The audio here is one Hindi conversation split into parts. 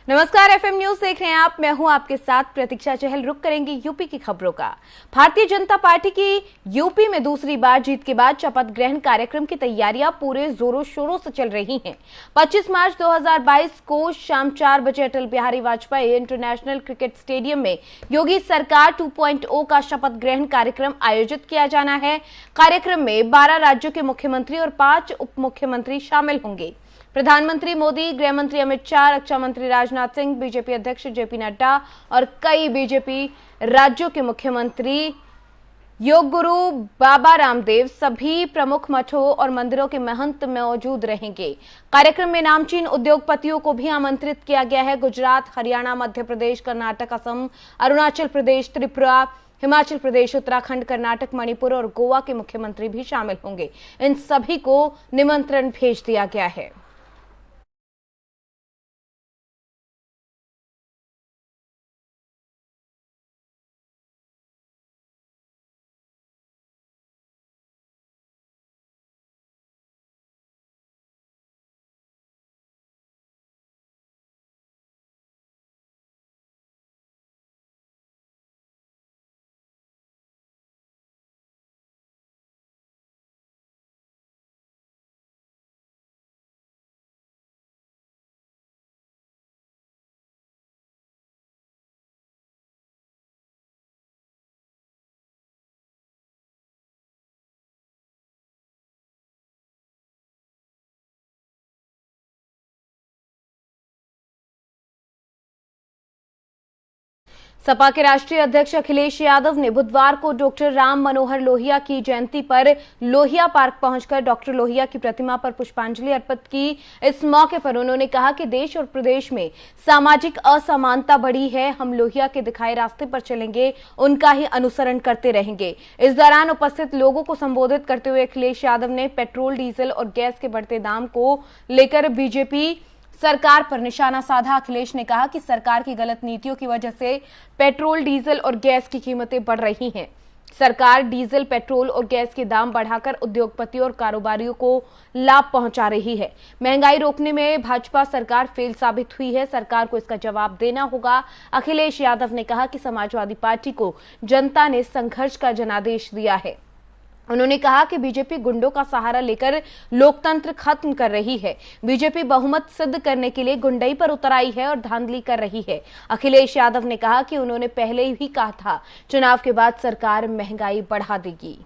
नमस्कार, एफएम न्यूज देख रहे हैं आप। मैं हूं आपके साथ प्रतीक्षा चहल। रुक करेंगे यूपी की खबरों का। भारतीय जनता पार्टी की यूपी में दूसरी बार जीत के बाद शपथ ग्रहण कार्यक्रम की तैयारियां पूरे जोरों शोरों से चल रही हैं। 25 मार्च 2022 को शाम 4 बजे Atal Bihari Vajpayee international cricket stadium में योगी सरकार 2.0 का शपथ ग्रहण कार्यक्रम आयोजित किया जाना है। कार्यक्रम में 12 राज्यों के मुख्यमंत्री और 5 उप मुख्यमंत्री शामिल होंगे। प्रधानमंत्री मोदी, गृह मंत्री अमित शाह, रक्षा मंत्री राजनाथ सिंह, बीजेपी अध्यक्ष जेपी नड्डा और कई बीजेपी राज्यों के मुख्यमंत्री, योग गुरु बाबा रामदेव, सभी प्रमुख मठों और मंदिरों के महंत मौजूद रहेंगे। कार्यक्रम में नामचीन उद्योगपतियों को भी आमंत्रित किया गया है। गुजरात, हरियाणा, मध्य प्रदेश, कर्नाटक, असम, अरुणाचल प्रदेश, त्रिपुरा, हिमाचल प्रदेश, उत्तराखंड, कर्नाटक, मणिपुर और गोवा के मुख्यमंत्री भी शामिल होंगे। इन सभी को निमंत्रण भेज दिया गया है। सपा के राष्ट्रीय अध्यक्ष अखिलेश यादव ने बुधवार को डॉक्टर राम मनोहर लोहिया की जयंती पर लोहिया पार्क पहुंचकर डॉक्टर लोहिया की प्रतिमा पर पुष्पांजलि अर्पित की। इस मौके पर उन्होंने कहा कि देश और प्रदेश में सामाजिक असमानता बढ़ी है। हम लोहिया के दिखाए रास्ते पर चलेंगे, उनका ही अनुसरण करते रहेंगे। इस दौरान उपस्थित लोगों को संबोधित करते हुए अखिलेश यादव ने पेट्रोल, डीजल और गैस के बढ़ते दाम को लेकर बीजेपी सरकार पर निशाना साधा। अखिलेश ने कहा कि सरकार की गलत नीतियों की वजह से पेट्रोल, डीजल और गैस की कीमतें बढ़ रही हैं। सरकार डीजल, पेट्रोल और गैस के दाम बढ़ाकर उद्योगपतियों और कारोबारियों को लाभ पहुंचा रही है। महंगाई रोकने में भाजपा सरकार फेल साबित हुई है। सरकार को इसका जवाब देना होगा। अखिलेश यादव ने कहा कि समाजवादी पार्टी को जनता ने संघर्ष का जनादेश दिया है। उन्होंने कहा कि बीजेपी गुंडों का सहारा लेकर लोकतंत्र खत्म कर रही है। बीजेपी बहुमत सिद्ध करने के लिए गुंडई पर उतर आई है और धांधली कर रही है। अखिलेश यादव ने कहा कि उन्होंने पहले ही कहा था, चुनाव के बाद सरकार महंगाई बढ़ा देगी।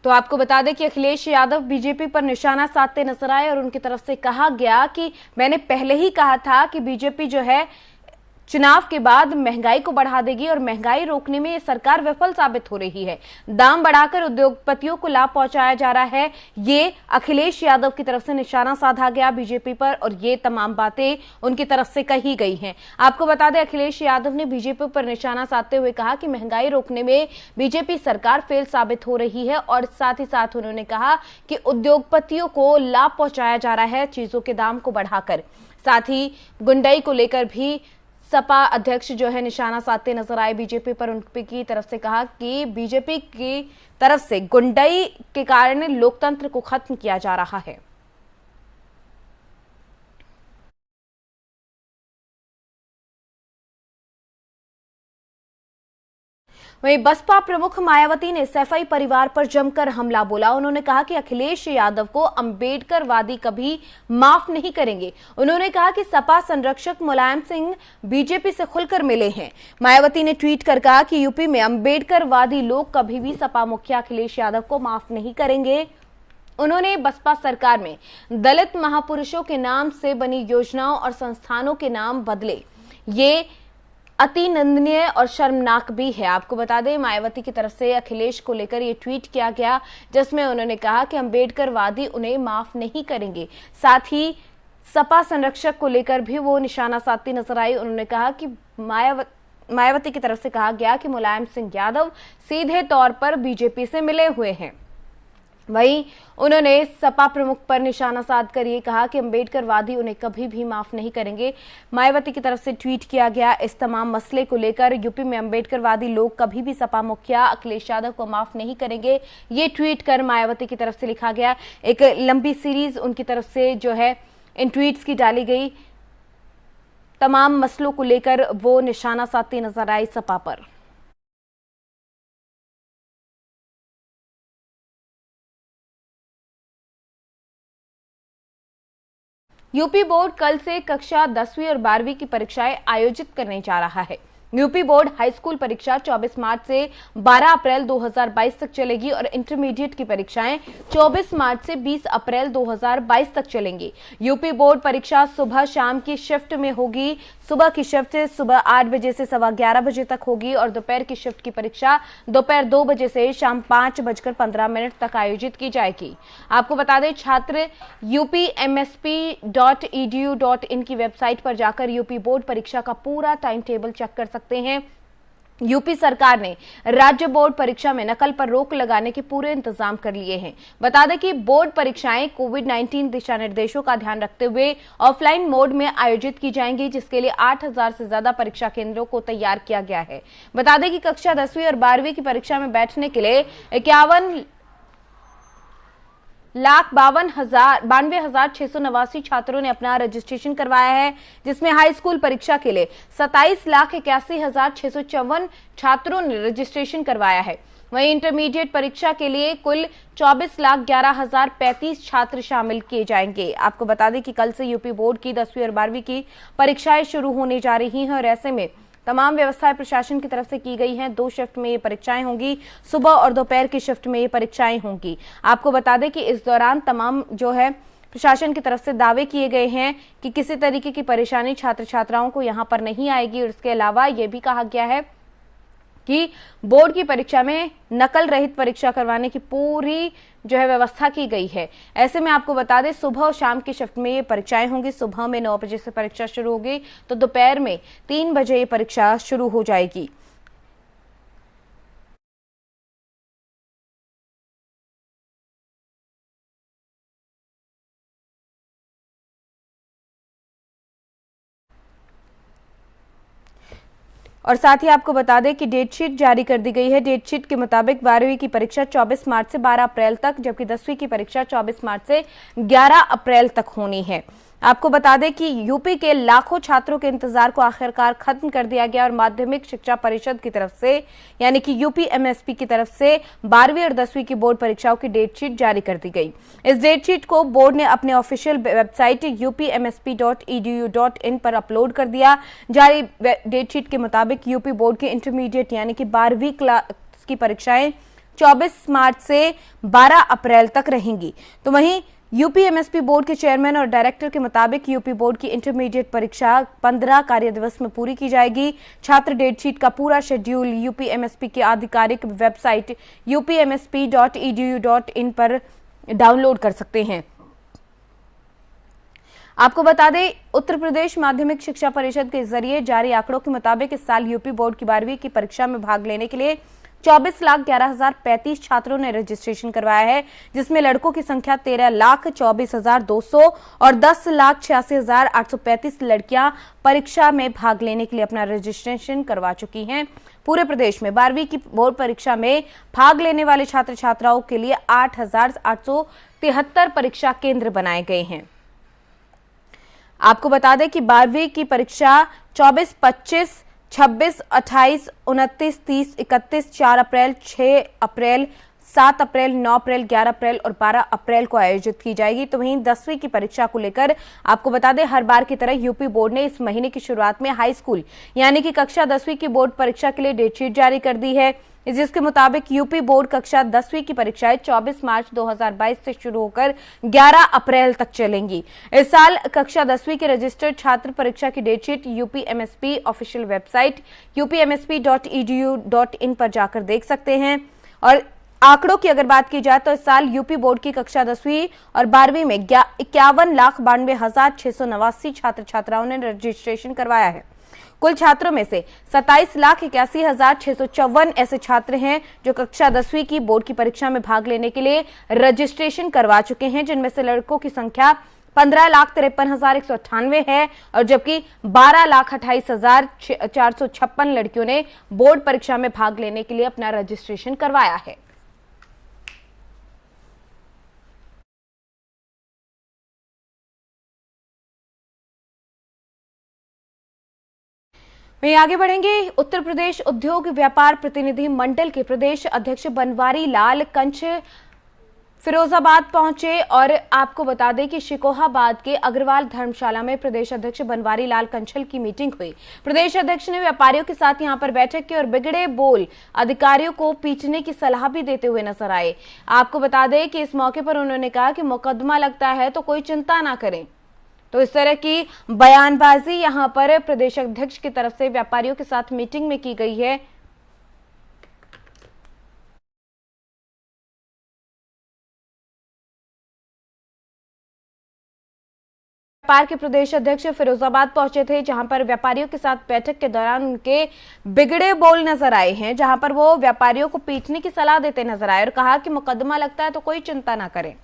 तो आपको बता दें कि अखिलेश यादव बीजेपी पर निशाना साधते नजर आए और उनकी तरफ से कहा गया कि मैंने पहले ही कहा था कि बीजेपी जो है चुनाव के बाद महंगाई को बढ़ा देगी और महंगाई रोकने में ये सरकार विफल साबित हो रही है। दाम बढ़ाकर उद्योगपतियों को लाभ पहुंचाया जा रहा है। ये अखिलेश यादव की तरफ से निशाना साधा गया बीजेपी पर और ये तमाम बातें उनकी तरफ से कही गई हैं। आपको बता दें, अखिलेश यादव ने बीजेपी पर निशाना साधते हुए कहा कि महंगाई रोकने में बीजेपी सरकार फेल साबित हो रही है और साथ ही साथ उन्होंने कहा कि उद्योगपतियों को लाभ पहुंचाया जा रहा है चीजों के दाम को बढ़ाकर। साथ ही गुंडई को लेकर भी सपा अध्यक्ष जो है निशाना साधते नजर आए बीजेपी पर। उनकी तरफ से कहा कि बीजेपी की तरफ से गुंडई के कारण लोकतंत्र को खत्म किया जा रहा है। वहीं बसपा प्रमुख मायावती ने सैफई परिवार पर जमकर हमला बोला। उन्होंने कहा कि अखिलेश यादव को अंबेडकरवादी कभी माफ नहीं करेंगे। उन्होंने कहा कि सपा संरक्षक मुलायम सिंह बीजेपी से खुलकर मिले हैं। मायावती ने ट्वीट कर कहा कि यूपी में अंबेडकरवादी लोग कभी भी सपा मुखिया अखिलेश यादव को माफ नहीं करेंगे। उन्होंने बसपा सरकार में दलित महापुरुषों के नाम से बनी योजनाओं और संस्थानों के नाम बदले। ये अति निंदनीय और शर्मनाक भी है। आपको बता दें, मायावती की तरफ से अखिलेश को लेकर ये ट्वीट किया गया जिसमें उन्होंने कहा कि अंबेडकरवादी उन्हें माफ नहीं करेंगे। साथ ही सपा संरक्षक को लेकर भी वो निशाना साधती नजर आई। उन्होंने कहा कि मायावती की तरफ से कहा गया कि मुलायम सिंह यादव सीधे तौर पर बीजेपी से मिले हुए हैं। वहीं उन्होंने सपा प्रमुख पर निशाना साधकर ये कहा कि अंबेडकरवादी उन्हें कभी भी माफ नहीं करेंगे। मायावती की तरफ से ट्वीट किया गया इस तमाम मसले को लेकर यूपी में अंबेडकरवादी लोग कभी भी सपा मुखिया अखिलेश यादव को माफ नहीं करेंगे, ये ट्वीट कर मायावती की तरफ से लिखा गया। एक लंबी सीरीज उनकी तरफ से जो है इन ट्वीट्स की डाली गई, तमाम मसलों को लेकर वो निशाना साधती नजर आई सपा पर। यूपी बोर्ड कल से कक्षा 10वीं और 12वीं की परीक्षाएं आयोजित करने जा रहा है। यूपी बोर्ड हाई स्कूल परीक्षा 24 मार्च से 12 अप्रैल 2022 तक चलेगी और इंटरमीडिएट की परीक्षाएं 24 मार्च से 20 अप्रैल 2022 तक चलेंगी। यूपी बोर्ड परीक्षा सुबह शाम की शिफ्ट में होगी। सुबह की शिफ्ट सुबह 8 बजे से 11:15 बजे तक होगी और दोपहर की शिफ्ट की परीक्षा दोपहर 2 बजे से शाम 5:15 तक आयोजित की जाएगी। आपको बता दें, छात्र upmsp.edu.in की वेबसाइट पर जाकर यूपी बोर्ड परीक्षा का पूरा टाइम टेबल चेक कर सकते हैं। यूपी सरकार ने राज्य बोर्ड परीक्षा में नकल पर रोक लगाने के पूरे इंतजाम कर लिए हैं। बता दें कि बोर्ड परीक्षाएं कोविड-19 दिशा निर्देशों का ध्यान रखते हुए ऑफलाइन मोड में आयोजित की जाएंगी, जिसके लिए 8000 से ज्यादा परीक्षा केंद्रों को तैयार किया गया है। बता दें कि कक्षा 10वीं और 12वीं की परीक्षा में बैठने के लिए 51,92,689 छात्रों ने अपना रजिस्ट्रेशन करवाया है, जिसमें हाई स्कूल परीक्षा के लिए 27,81,654 छात्रों ने रजिस्ट्रेशन करवाया है। वहीं इंटरमीडिएट परीक्षा के लिए कुल 24,11,035 छात्र शामिल किए जाएंगे। आपको बता दें कि कल से यूपी बोर्ड की 10वीं और 12वीं की परीक्षाएं शुरू होने जा रही हैं और ऐसे में तमाम व्यवस्थाएं प्रशासन की तरफ से की गई हैं। 2 शिफ्ट में ये परीक्षाएं होंगी, सुबह और दोपहर की शिफ्ट में ये परीक्षाएं होंगी। आपको बता दें कि इस दौरान तमाम जो है प्रशासन की तरफ से दावे किए गए हैं कि किसी तरीके की परेशानी छात्र छात्राओं को यहां पर नहीं आएगी और इसके अलावा ये भी कहा गया है कि बोर्ड की परीक्षा में नकल रहित परीक्षा करवाने की पूरी जो है व्यवस्था की गई है। ऐसे में आपको बता दें, सुबह और शाम की शिफ्ट में ये परीक्षाएं होंगी। सुबह में 9 बजे से परीक्षा शुरू होगी तो दोपहर में 3 बजे ये परीक्षा शुरू हो जाएगी। और साथ ही आपको बता दें कि डेट शीट जारी कर दी गई है। डेट शीट के मुताबिक 12वीं की परीक्षा 24 मार्च से 12 अप्रैल तक, जबकि 10वीं की परीक्षा 24 मार्च से 11 अप्रैल तक होनी है। आपको बता दें कि यूपी के लाखों छात्रों के इंतजार को आखिरकार खत्म कर दिया गया और माध्यमिक शिक्षा परिषद की तरफ से यानी कि यूपी एमएसपी की तरफ से 12वीं और 10वीं की बोर्ड परीक्षाओं की डेट शीट जारी कर दी गई। इस डेट शीट को बोर्ड ने अपने ऑफिशियल वेबसाइट upmsp.edu.in पर अपलोड कर दिया। जारी डेट शीट के मुताबिक यूपी बोर्ड के इंटरमीडिएट यानी कि 12वीं क्लास की परीक्षाएं 24 मार्च से 12 अप्रैल तक रहेंगी। तो वहीं यूपी एमएसपी बोर्ड के चेयरमैन और डायरेक्टर के मुताबिक यूपी बोर्ड की इंटरमीडिएट परीक्षा 15 कार्य दिवस में पूरी की जाएगी। छात्र डेट शीट का पूरा शेड्यूल यूपी एमएसपी की आधिकारिक वेबसाइट upmsp.edu.in पर डाउनलोड कर सकते हैं। आपको बता दें, उत्तर प्रदेश माध्यमिक शिक्षा परिषद के जरिए जारी आंकड़ों के मुताबिक इस साल यूपी बोर्ड की 12वीं की परीक्षा में भाग लेने के लिए 24,11,035 छात्रों ने रजिस्ट्रेशन करवाया है, जिसमें लड़कों की संख्या 13,24,200 और 10,86,835 लड़कियां परीक्षा में भाग लेने के लिए अपना रजिस्ट्रेशन करवा चुकी हैं। पूरे प्रदेश में 12वीं की बोर्ड परीक्षा में भाग लेने वाले छात्र छात्राओं के लिए 8,873 परीक्षा केंद्र बनाए गए हैं। आपको बता दें कि 12वीं की परीक्षा 24, 25, 26, 28, 29, 30, 31, 4 अप्रैल, 6 अप्रैल, 7 अप्रैल, 9 अप्रैल, 11 अप्रैल और 12 अप्रैल को आयोजित की जाएगी। तो वहीं 10वीं की परीक्षा को लेकर आपको बता दें, हर बार की तरह यूपी बोर्ड ने इस महीने की शुरुआत में हाई स्कूल यानी कि कक्षा 10वीं की बोर्ड परीक्षा के लिए डेट शीट जारी कर दी है, जिसके मुताबिक यूपी बोर्ड कक्षा 10वीं की परीक्षाएं 24 मार्च 2022 से शुरू होकर 11 अप्रैल तक चलेंगी। इस साल कक्षा 10वीं के रजिस्टर्ड छात्र परीक्षा की date sheet UP MSP official website upmsp.edu.in पर जाकर देख सकते हैं। और आंकड़ों की अगर बात की जाए तो इस साल यूपी बोर्ड की कक्षा 10वीं और 12वीं में 51,92,689 छात्र छात्राओं ने रजिस्ट्रेशन करवाया है। कुल छात्रों में से 27,81,654 ऐसे छात्र हैं जो कक्षा 10वीं की बोर्ड की परीक्षा में भाग लेने के लिए रजिस्ट्रेशन करवा चुके हैं, जिनमें से लड़कों की संख्या 15,53,198 है और जबकि 12,28,456 लड़कियों ने बोर्ड परीक्षा में भाग लेने के लिए अपना रजिस्ट्रेशन करवाया है। वहीं आगे बढ़ेंगे। उत्तर प्रदेश उद्योग व्यापार प्रतिनिधि मंडल के प्रदेश अध्यक्ष बनवारी लाल कंच फिरोजाबाद पहुंचे और आपको बता दें कि शिकोहाबाद के अग्रवाल धर्मशाला में प्रदेश अध्यक्ष बनवारी लाल कंछल की मीटिंग हुई। प्रदेश अध्यक्ष ने व्यापारियों के साथ यहां पर बैठक की और बिगड़े बोल अधिकारियों को पीटने की सलाह भी देते हुए नजर आए। आपको बता दें कि इस मौके पर उन्होंने कहा कि मुकदमा लगता है तो कोई चिंता ना करें। तो इस तरह की बयानबाजी यहां पर प्रदेश अध्यक्ष की तरफ से व्यापारियों के साथ मीटिंग में की गई है। व्यापार के प्रदेश अध्यक्ष फिरोजाबाद पहुंचे थे, जहां पर व्यापारियों के साथ बैठक के दौरान उनके बिगड़े बोल नजर आए हैं, जहां पर वो व्यापारियों को पीटने की सलाह देते नजर आए और कहा कि मुकदमा लगता है तो कोई चिंता ना करें।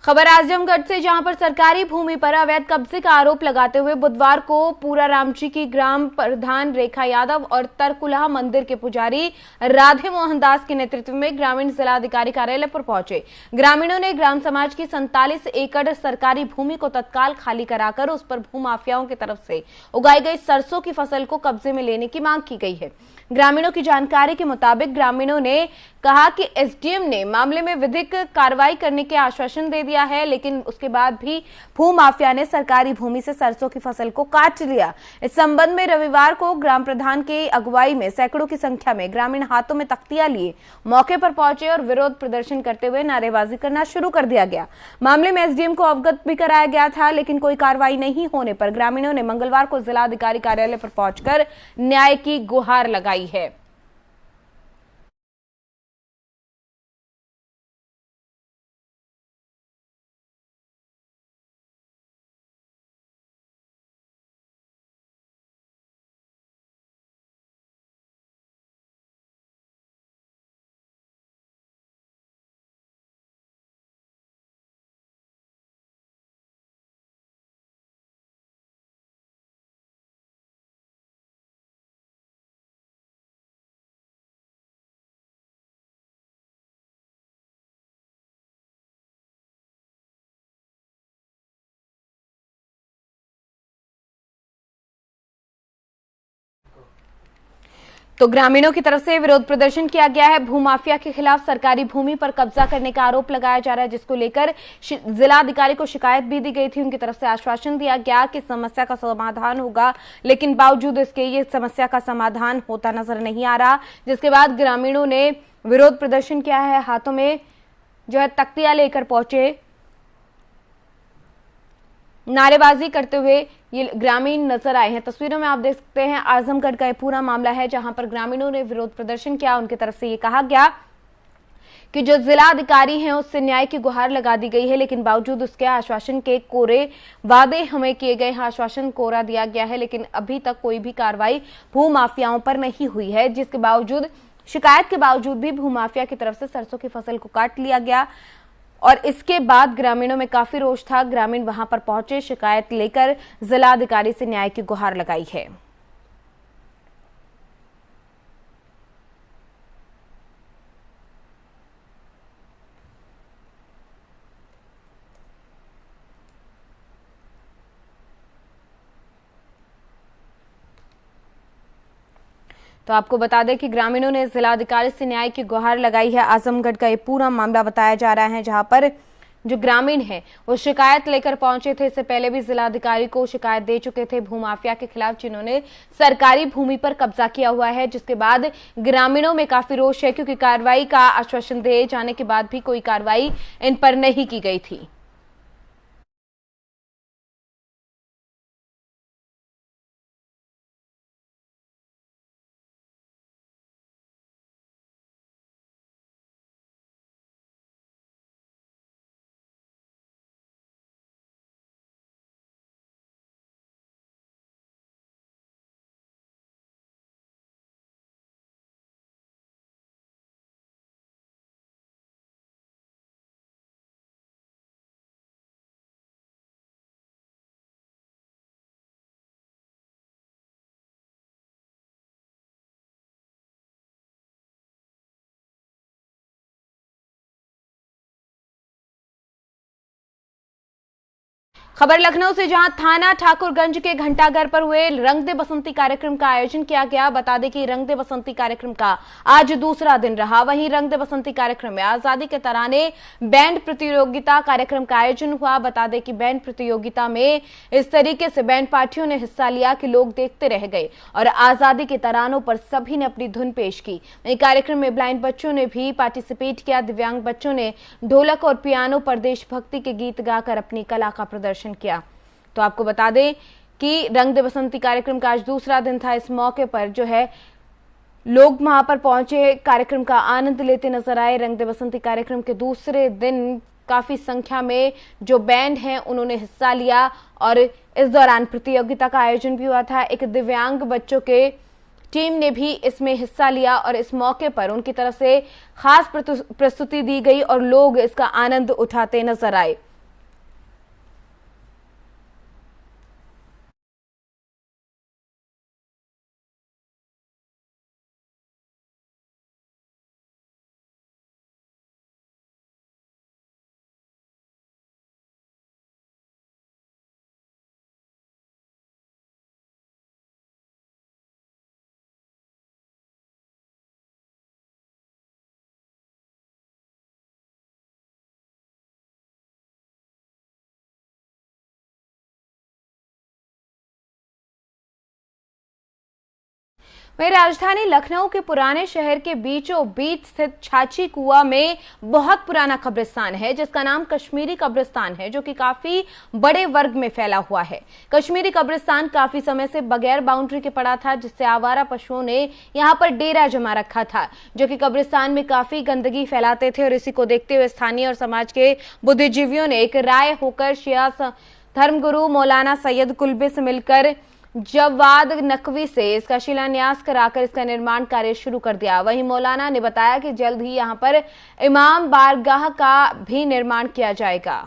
खबर आजमगढ़ से, जहां पर सरकारी भूमि पर अवैध कब्जे का आरोप लगाते हुए बुधवार को पूरा रामजी की ग्राम प्रधान रेखा यादव और तरकुलहा मंदिर के पुजारी राधे मोहन दास के नेतृत्व में ग्रामीण जिलाधिकारी कार्यालय पर पहुंचे। ग्रामीणों ने ग्राम समाज की 47 एकड़ सरकारी भूमि को तत्काल खाली कराकर उस पर भूमाफियाओं की तरफ से उगाई गई सरसों की फसल को कब्जे में लेने की मांग की गई है। ग्रामीणों की जानकारी के मुताबिक ग्रामीणों ने कहा कि एसडीएम ने मामले में विधिक कार्रवाई करने के आश्वासन दे दिया है, लेकिन उसके बाद भी भूमाफिया ने सरकारी भूमि से सरसों की फसल को काट लिया। इस संबंध में रविवार को ग्राम प्रधान के अगुवाई में सैकड़ों की संख्या में ग्रामीण हाथों में तख्तियां लिए मौके पर पहुंचे और विरोध प्रदर्शन करते हुए नारेबाजी करना शुरू कर दिया गया। मामले में एसडीएम को अवगत भी कराया गया था, लेकिन कोई कार्रवाई नहीं होने पर ग्रामीणों ने मंगलवार को जिलाधिकारी कार्यालय पर पहुंचकर न्याय की गुहार लगाई है। तो ग्रामीणों की तरफ से विरोध प्रदर्शन किया गया है। भूमाफिया के खिलाफ सरकारी भूमि पर कब्जा करने का आरोप लगाया जा रहा है, जिसको लेकर जिलाधिकारी को शिकायत भी दी गई थी। उनकी तरफ से आश्वासन दिया गया कि समस्या का समाधान होगा, लेकिन बावजूद इसके ये समस्या का समाधान होता नजर नहीं आ रहा, जिसके बाद ग्रामीणों ने विरोध प्रदर्शन किया है। हाथों में जो है तख्तियां लेकर पहुंचे, नारेबाजी करते हुए ये ग्रामीण नजर आए हैं। तस्वीरों में आप देख सकते हैं आजमगढ़ का ये पूरा मामला है, जहां पर ग्रामीणों ने विरोध प्रदर्शन किया। उनकी तरफ से ये कहा गया कि जो जिलाधिकारी हैं उससे न्याय की गुहार लगा दी गई है, लेकिन बावजूद उसके आश्वासन के कोरे वादे हमें किए गए हैं, आश्वासन कोरा दिया गया है, लेकिन अभी तक कोई भी कार्रवाई भूमाफियाओं पर नहीं हुई है, जिसके बावजूद शिकायत के बावजूद भी भूमाफिया की तरफ से सरसों की फसल को काट लिया गया और इसके बाद ग्रामीणों में काफी रोष था। ग्रामीण वहां पर पहुंचे, शिकायत लेकर जिलाधिकारी से न्याय की गुहार लगाई है। तो आपको बता दें कि ग्रामीणों ने जिलाधिकारी से न्याय की गुहार लगाई है। आजमगढ़ का ये पूरा मामला बताया जा रहा है, जहां पर जो ग्रामीण हैं वो शिकायत लेकर पहुंचे थे। इससे पहले भी जिलाधिकारी को शिकायत दे चुके थे भूमाफिया के खिलाफ, जिन्होंने सरकारी भूमि पर कब्जा किया हुआ है, जिसके बाद ग्रामीणों में काफी रोष है, क्योंकि कार्रवाई का आश्वासन दिए जाने के बाद भी कोई कार्रवाई इन पर नहीं की गई थी। खबर लखनऊ से, जहां थाना ठाकुरगंज के घंटाघर पर हुए रंग दे बसंती कार्यक्रम का आयोजन किया गया। बता दें कि रंग दे बसंती कार्यक्रम का आज दूसरा दिन रहा। वहीं रंग दे बसंती कार्यक्रम में आजादी के तराने बैंड प्रतियोगिता कार्यक्रम का आयोजन हुआ। बता दें कि बैंड प्रतियोगिता में इस तरीके से बैंड पार्टियों ने हिस्सा लिया कि लोग देखते रह गए और आजादी के तरानों पर सभी ने अपनी धुन पेश की। वहीं कार्यक्रम में ब्लाइंड बच्चों ने भी पार्टिसिपेट किया। दिव्यांग बच्चों ने ढोलक और पियानो पर देशभक्ति के गीत गाकर अपनी कला का प्रदर्शन किया। तो आपको बता दें कि रंग दे बसंती कार्यक्रम का आज दूसरा दिन था। इस मौके पर जो है लोग वहां पर पहुंचे, कार्यक्रम का आनंद लेते नजर आए। रंग दे बसंती कार्यक्रम के दूसरे दिन काफी संख्या में जो बैंड हैं उन्होंने हिस्सा लिया और इस दौरान प्रतियोगिता का आयोजन भी हुआ था। एक दिव्यांग बच्चों के टीम ने भी इसमें हिस्सा लिया और इस मौके पर उनकी तरफ से खास प्रस्तुति दी गई और लोग इसका आनंद उठाते नजर आए। वहीं राजधानी लखनऊ के पुराने शहर के बीचों बीच स्थित छाछी कुआं में बहुत पुराना कब्रिस्तान है, जिसका नाम कश्मीरी कब्रिस्तान है, जो कि काफी बड़े वर्ग में फैला हुआ है। कश्मीरी कब्रिस्तान काफी समय से बगैर बाउंड्री के पड़ा था, जिससे आवारा पशुओं ने यहां पर डेरा जमा रखा था, जो कि कब्रिस्तान में काफी गंदगी फैलाते थे। और इसी को देखते हुए स्थानीय और समाज के बुद्धिजीवियों ने एक राय होकर शिया धर्मगुरु मौलाना सैयद कुलबे से मिलकर जवाद नकवी से इसका शिलान्यास कराकर इसका निर्माण कार्य शुरू कर दिया। वहीं मौलाना ने बताया कि जल्द ही यहां पर इमाम बारगाह का भी निर्माण किया जाएगा।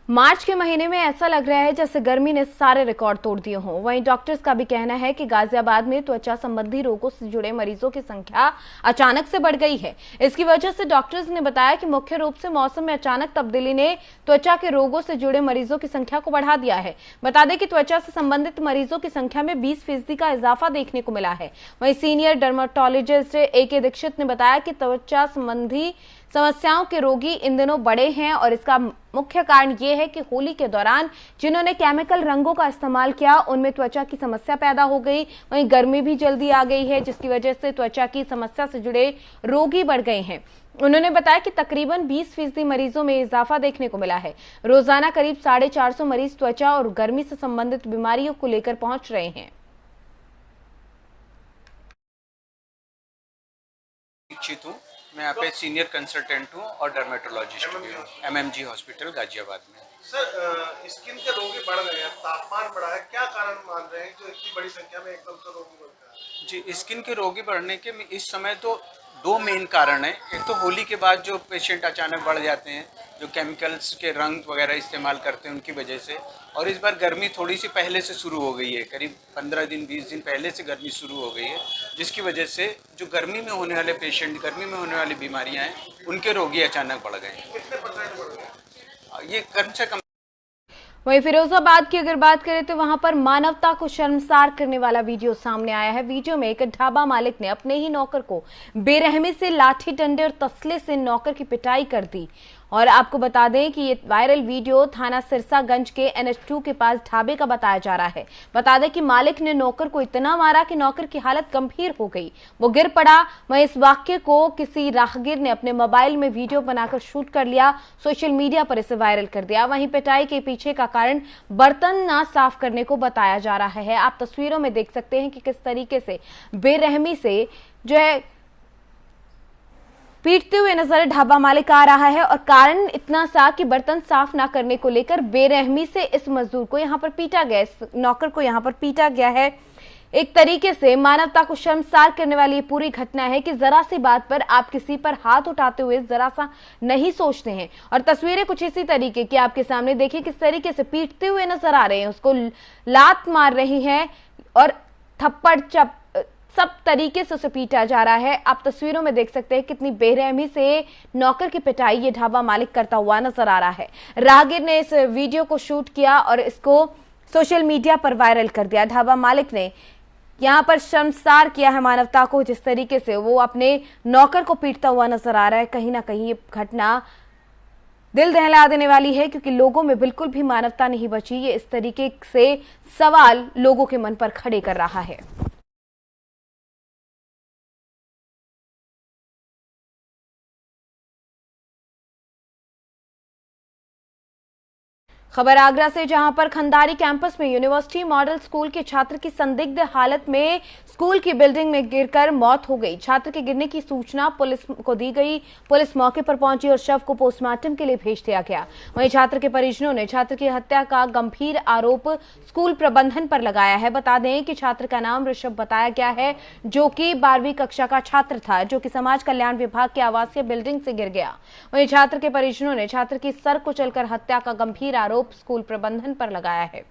मार्च के महीने में ऐसा लग रहा है जैसे गर्मी ने सारे रिकॉर्ड तोड़ दिए हों। वहीं डॉक्टर्स का भी कहना है कि गाजियाबाद में त्वचा संबंधी रोगों से जुड़े मरीजों की संख्या अचानक से बढ़ गई है। इसकी वजह से डॉक्टर्स ने बताया कि मुख्य रूप से मौसम में अचानक तब्दीली ने त्वचा के रोगों से जुड़े मरीजों की संख्या को बढ़ा दिया है। बता दें कि त्वचा से संबंधित मरीजों की संख्या में 20% का इजाफा देखने को मिला है। वहीं सीनियर डर्मेटोलॉजिस्ट AK दीक्षित ने बताया कि त्वचा संबंधी समस्याओं के रोगी इन दिनों बढ़े हैं और इसका मुख्य कारण ये है कि होली के दौरान जिन्होंने केमिकल रंगों का इस्तेमाल किया उनमें त्वचा की समस्या पैदा हो गई। वहीं गर्मी भी जल्दी आ गई है, जिसकी वजह से त्वचा की समस्या से जुड़े रोगी बढ़ गए हैं। उन्होंने बताया कि तकरीबन 20% मरीजों में इजाफा देखने को मिला है। रोजाना करीब 450 मरीज त्वचा और गर्मी से संबंधित बीमारियों को लेकर पहुंच रहे हैं। दीक्षित हूँ। मैं यहाँ पे सीनियर कंसल्टेंट हूँ और डर्मेटोलॉजिस्ट भी हूँ MMG हॉस्पिटल गाजियाबाद में। सर, स्किन के रोगी बढ़ रहे हैं, तापमान बढ़ा है, क्या कारण मान रहे हैं जो इतनी बड़ी संख्या में एकदम से रोगी बढ़ रहा है? जी, स्किन के रोगी बढ़ने के इस समय तो दो मेन कारण हैं। एक तो होली के बाद जो पेशेंट अचानक बढ़ जाते हैं, जो केमिकल्स के रंग वगैरह इस्तेमाल करते हैं उनकी वजह से, और इस बार गर्मी थोड़ी सी पहले से शुरू हो गई है, करीब 15 दिन 20 दिन पहले से गर्मी शुरू हो गई है, जिसकी वजह से जो गर्मी में होने वाले पेशेंट, गर्मी में होने वाली बीमारियां हैं, उनके रोगी अचानक बढ़ गए हैं। कितने % बढ़ गए? ये कम से कम। वहीं फिरोजाबाद की अगर बात करें तो वहां पर मानवता को शर्मसार करने वाला वीडियो सामने आया है। वीडियो में एक ढाबा मालिक ने अपने ही नौकर को बेरहमी से लाठी डंडे और तसले से नौकर की पिटाई कर दी। और आपको बता दें कि ये वायरल वीडियो थाना सिरसागंज के NH2 के पास ढाबे का बताया जा रहा है। बता दें कि मालिक ने नौकर को इतना मारा कि नौकर की हालत गंभीर हो गई, वो गिर पड़ा। वहीं इस वाक्य को किसी राहगीर ने अपने मोबाइल में वीडियो बनाकर शूट कर लिया, सोशल मीडिया पर इसे वायरल कर दिया। वहीं पिटाई के पीछे का कारण बर्तन ना साफ करने को बताया जा रहा है। आप तस्वीरों में देख सकते हैं कि किस तरीके से बेरहमी से जो है पीटते हुए नजर ढाबा मालिक आ रहा है। और कारण इतना सा कि बर्तन साफ ना करने को लेकर बेरहमी से इस मजदूर को यहां पर पीटा गया, इस नौकर को यहां पर पीटा गया है। एक तरीके से मानवता को शर्मसार करने वाली ये पूरी घटना है कि जरा सी बात पर आप किसी पर हाथ उठाते हुए जरा सा नहीं सोचते हैं। और तस्वीरें कुछ इसी तरीके की आपके सामने देखिए, किस तरीके से पीटते हुए नजर आ रहे हैं, उसको लात मार रही हैं और थप्पड़ सब तरीके से उसे पीटा जा रहा है। आप तस्वीरों में देख सकते हैं कितनी बेरहमी से नौकर की पिटाई ये ढाबा मालिक करता हुआ नजर आ रहा है। राहगीर ने इस वीडियो को शूट किया और इसको सोशल मीडिया पर वायरल कर दिया। ढाबा मालिक ने यहां पर शर्मसार किया है मानवता को, जिस तरीके से वो अपने नौकर को पीटता हुआ नजर आ रहा है। कहीं ना कहीं ये घटना दिल दहला देने वाली है, क्योंकि लोगों में बिल्कुल भी मानवता नहीं बची। ये इस तरीके से सवाल लोगों के मन पर खड़े कर रहा है। खबर आगरा से, जहां पर खंडारी कैंपस में यूनिवर्सिटी मॉडल स्कूल के छात्र की संदिग्ध हालत में स्कूल की बिल्डिंग में गिरकर मौत हो गई। छात्र के गिरने की सूचना पुलिस को दी गई। पुलिस मौके पर पहुंची और शव को पोस्टमार्टम के लिए भेज दिया गया। वहीं छात्र के परिजनों ने छात्र की हत्या का गंभीर आरोप स्कूल प्रबंधन पर लगाया है। बता दें कि छात्र का नाम ऋषभ बताया गया है, जो कि 12वीं कक्षा का छात्र था, जो कि समाज कल्याण विभाग की आवासीय बिल्डिंग से गिर गया। वहीं छात्र के परिजनों ने छात्र की सर कुचलकर हत्या का गंभीर आरोप स्कूल प्रबंधन पर लगाया है।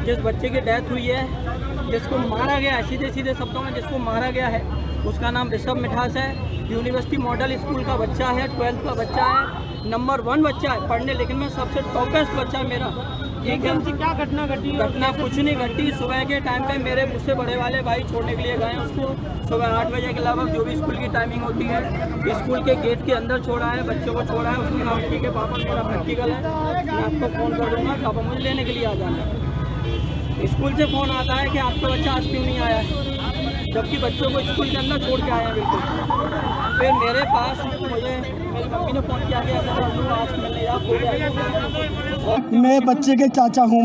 जिस बच्चे की डेथ हुई है, जिसको मारा गया है, सीधे सीधे शब्दों में जिसको मारा गया है, उसका नाम ऋषभ मिठास है। यूनिवर्सिटी मॉडल स्कूल का बच्चा है, 12th का बच्चा है, नंबर 1 बच्चा है, पढ़ने लिखने में सबसे टॉपेस्ट बच्चा है मेरा। एकदम से क्या घटना घटी? घटना कुछ नहीं घटी। सुबह के टाइम पे मेरे मुझसे बड़े वाले भाई छोड़ने के लिए गए उसको, सुबह 8 बजे के लगभग, जो भी स्कूल की टाइमिंग होती है, स्कूल के गेट के अंदर छोड़ा है, बच्चों को छोड़ा है। उसने कहा ठीक है पापा, मेरा प्रैक्टिकल है, मैं आपको फ़ोन कर दूँगा, पापा मुझे लेने के लिए आ जाना। स्कूल से फ़ोन आता है कि आपका बच्चा आज क्यों नहीं आया है, जबकि बच्चों को स्कूल के अंदर छोड़ के आया बिल्कुल। फिर मेरे पास मुझे मेरी मम्मी ने फ़ोन किया कि ऐसा आज मिलने या मैं बच्चे के चाचा हूँ।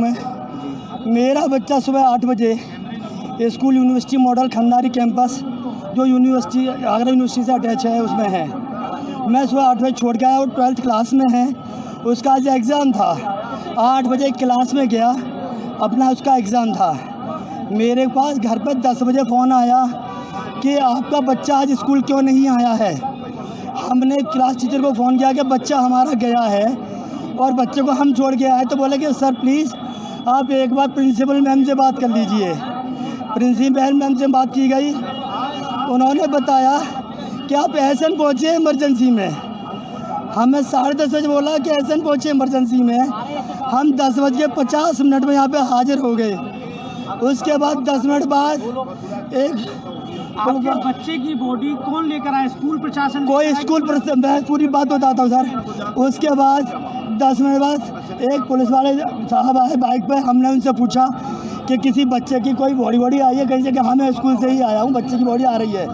मेरा बच्चा सुबह 8 बजे स्कूल यूनिवर्सिटी मॉडल खंडारी कैंपस, जो यूनिवर्सिटी आगरा यूनिवर्सिटी से अटैच है, उसमें है। मैं सुबह 8 बजे छोड़ के आया और 12th क्लास में है। उसका आज एग्ज़ाम था, 8 बजे क्लास में गया, अपना उसका एग्ज़ाम था। मेरे पास घर पर 10 बजे फ़ोन आया कि आपका बच्चा आज स्कूल क्यों नहीं आया है। हमने क्लास टीचर को फ़ोन किया कि बच्चा हमारा गया है और बच्चे को हम छोड़ के आए। तो बोले कि सर प्लीज़ आप एक बार प्रिंसिपल मैम से बात कर लीजिए। प्रिंसिपल मैम से बात की गई, उन्होंने बताया कि आप एहसन पहुँचे इमरजेंसी में। हमें 10:30 बजे बोला कि एहसन पहुँचे इमरजेंसी में। हम 10:50 में यहाँ पे हाजिर हो गए। उसके बाद 10 मिनट बाद आपके बच्चे की बॉडी कौन लेकर आया? स्कूल प्रशासन? कोई स्कूल प्रशासन, मैं पूरी बात बताता हूँ सर। उसके बाद 10 मिनट बाद एक पुलिस वाले साहब आए बाइक पे। हमने उनसे पूछा कि किसी बच्चे की कोई बॉडी आई है कहीं से, कि हाँ मैं स्कूल से ही आया हूँ, बच्चे की बॉडी आ रही है।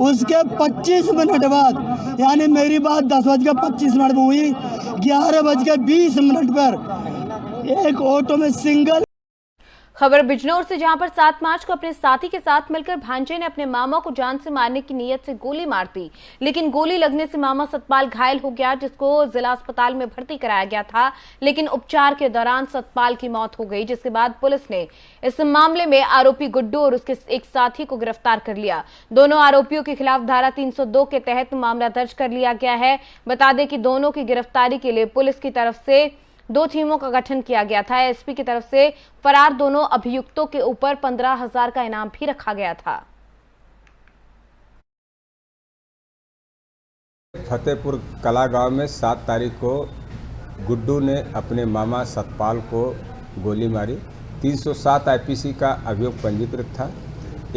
उसके 25 मिनट बाद, यानी मेरी बात 10:25 पर हुई, 11:20 पर एक ऑटो में सिंगल खबर बिजनौर से, जहां पर 7 मार्च को अपने साथी के साथ मिलकर भांजे ने अपने मामा को जान से मारने की नीयत से गोली मार दी, लेकिन गोली लगने से मामा सतपाल घायल हो गया, जिसको जिला अस्पताल में भर्ती कराया गया था, लेकिन उपचार के दौरान सतपाल की मौत हो गई, जिसके बाद पुलिस ने इस मामले में आरोपी गुड्डू और उसके एक साथी को गिरफ्तार कर लिया। दोनों आरोपियों के खिलाफ धारा 302 के तहत मामला दर्ज कर लिया गया है। बता दें कि दोनों की गिरफ्तारी के लिए पुलिस की तरफ से 2 टीमों का गठन किया गया था। एसपी की तरफ से फरार दोनों अभियुक्तों के ऊपर 15,000 का इनाम भी रखा गया था। फतेहपुर कला गांव में 7 तारीख को गुड्डू ने अपने मामा सतपाल को गोली मारी। 307 आईपीसी का अभियोग पंजीकृत था।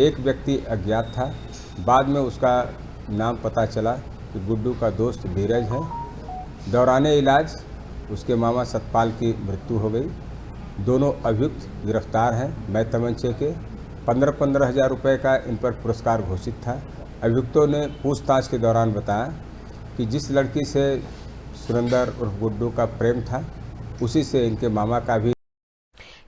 एक व्यक्ति अज्ञात था। बाद में उसका नाम पता चला कि गुड्डू का दोस्त धीरज है। दौराने इलाज उसके मामा सतपाल की मृत्यु हो गई। दोनों अभियुक्त गिरफ्तार हैं। मैं तमंचे के 15-15 हज़ार रुपये का इन पर पुरस्कार घोषित था। अभियुक्तों ने पूछताछ के दौरान बताया कि जिस लड़की से सुरेंद्र उर्फ गुड्डू का प्रेम था, उसी से इनके मामा का भी।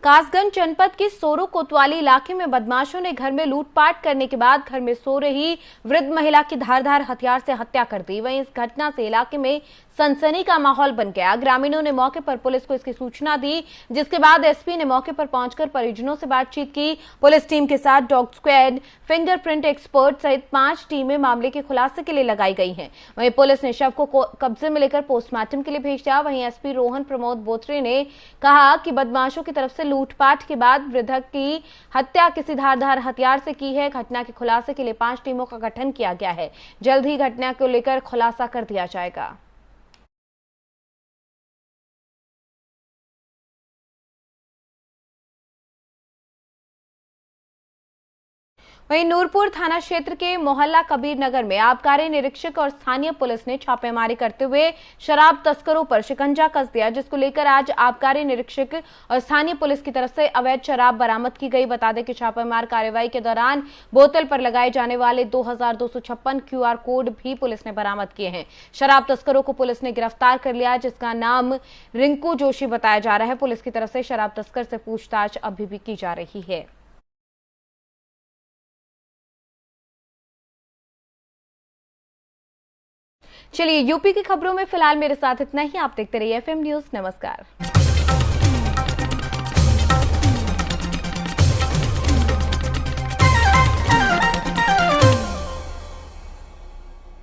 कासगंज जनपद के सोरो कोतवाली इलाके में बदमाशों ने घर में लूटपाट करने के बाद घर में सो रही वृद्ध महिला की धारदार हथियार से हत्या कर दी। वहीं इस घटना से इलाके में सनसनी का माहौल बन गया। ग्रामीणों ने मौके पर पुलिस को इसकी सूचना दी, जिसके बाद एसपी ने मौके पर पहुंचकर परिजनों से बातचीत की। पुलिस टीम के साथ डॉग स्क्वाड, फिंगरप्रिंट एक्सपर्ट सहित 5 टीमें मामले के खुलासे के लिए लगाई गई हैं। वहीं पुलिस ने शव को कब्जे में लेकर पोस्टमार्टम के लिए भेज दिया। वहीं एसपी रोहन प्रमोद बोत्रे ने कहा कि बदमाशों की तरफ से लूटपाट के बाद वृद्ध की हत्या किसी धारदार हथियार से की है। घटना के खुलासे के लिए 5 टीमों का गठन किया गया है। जल्द ही घटना को लेकर खुलासा कर दिया जाएगा। वहीं नूरपुर थाना क्षेत्र के मोहल्ला कबीर नगर में आबकारी निरीक्षक और स्थानीय पुलिस ने छापेमारी करते हुए शराब तस्करों पर शिकंजा कस दिया, जिसको लेकर आज आबकारी निरीक्षक और स्थानीय पुलिस की तरफ से अवैध शराब बरामद की गई। बता दें कि छापेमार कार्रवाई के दौरान बोतल पर लगाए जाने वाले 2256 QR कोड भी पुलिस ने बरामद किए हैं। शराब तस्करों को पुलिस ने गिरफ्तार कर लिया, जिसका नाम रिंकू जोशी बताया जा रहा है। पुलिस की तरफ से शराब तस्कर से पूछताछ अभी भी की जा रही है। चलिए, यूपी की खबरों में फिलहाल मेरे साथ इतना ही। आप देखते रहिए FM न्यूज। नमस्कार।